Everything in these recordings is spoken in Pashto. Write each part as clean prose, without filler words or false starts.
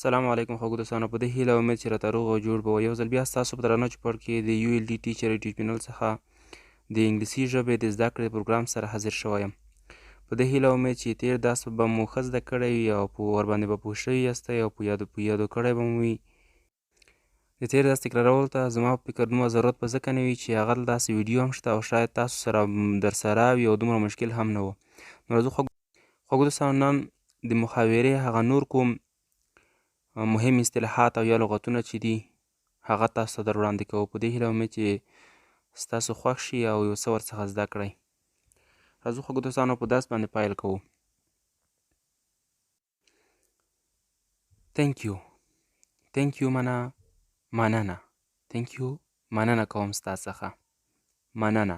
سلام علیکم خوږو دوستانو، په دې هیله امید چې راته روغ او جوړ به وئ. یو ځل بیا ستاسو په درانه چوپړ کې د ULD ټیچر یوټیوب چینل څخه د انګلیسي ژبې د زده کړې پروګرام سره حاضر شوی یم. په دې هیله امید چې تېر درس به مو ښه زده کړی وي او ورباندې به پوه شوي یاستئ او په یادو کړی به مو وي. د تېر درس تکرارولو ته زما په فکر دومره ضرورت به ځکه نه وي چې هغه داسې ویډیو هم شته او شاید تاسو سره درسره وي او دومره مشکل هم نه و. نو راځو خوږو دوستانو، نن د محاورې هغه نور کوم مهم اصطلاحات او یا لغتونه چې دي هغه تاسو ته در وړاندې کوو. په دې هیله امید چې ستاسو خوښ شي او یو څه ورڅخه زده کړئ. راځو خوږو دوستانو په درس باندې پیل کوو. Thank you. Thank you معنا مننه. Thank you مننه کوم ستا څخه. مننه.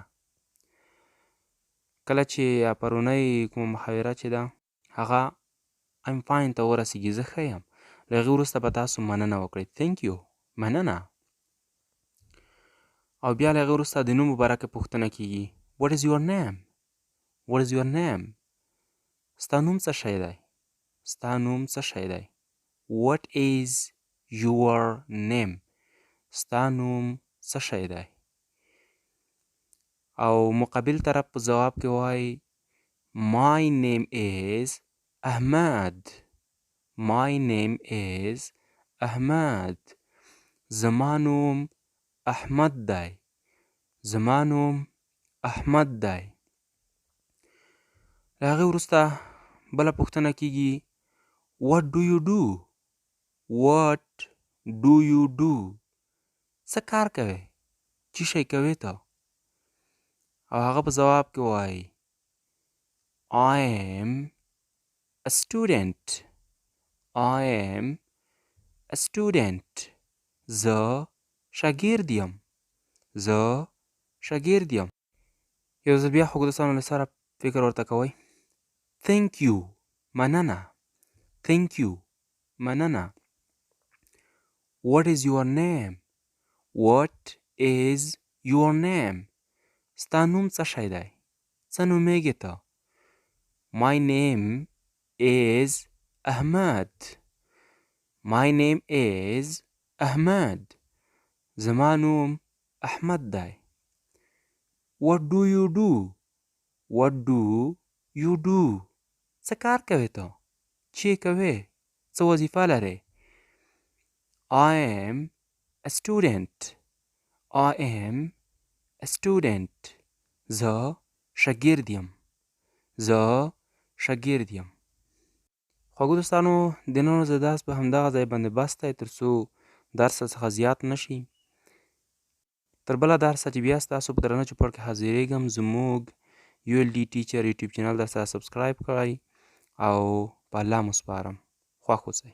کله چې پرونۍ کومه محاوره چې ده هغه I'm fine ته ورسیږي، زه ښه یم، له هغې وروسته به تاسو مننه وکړئ. Thank you. مننه. او بیا له هغې وروسته د نوم مبارکه پوښتنه کیږي. What is your name? What is your name? ستا نوم څه شی دی؟ ستا نوم څه شی دی؟ What is your name? ستا نوم څه شی دی؟ او مقابل طرف په ځواب کې وایي My name is احمد. My name is احمد. زما نوم احمد دی. زما نوم احمد دی. له هغې وروسته بله پوښتنه کیږي What do you do? What do you do? څه کار کوې؟ څه شی کوې ته؟ او هغه په ځواب کې وایي I am a student. I am a student. زه شاګرد یم. زه شاګرد یم. یو ځل بیا خوږو دوستانو له سره فکر ورته کوئ. Thank you. مننه. Thank you. مننه. What is your name? What is your name? ستا نوم څه شی دی؟ څه نومیږې ته؟ My name is Ahmad. My name is Ahmad. زما نوم احمد دی. What do you do? What do you do? څه کار کوې ته؟ چی کوې؟ څه وظیفه لرې؟ I am a student. I am a student. زه شاګرد یم. زه شاګرد یم. خوږو دوستانو، د نن ورځې درس په همدغه ځای باندې بس دی تر څو درس څخه زیات نه شي. تر بله درسه چې بیا ستاسو په درانه چوپړ کې حاضرېږم، زموږ ULD ټیچر یوټیوب چینل در سره سبسکرایب کړئ او په الله مو سپارم. خوښ اوسئ.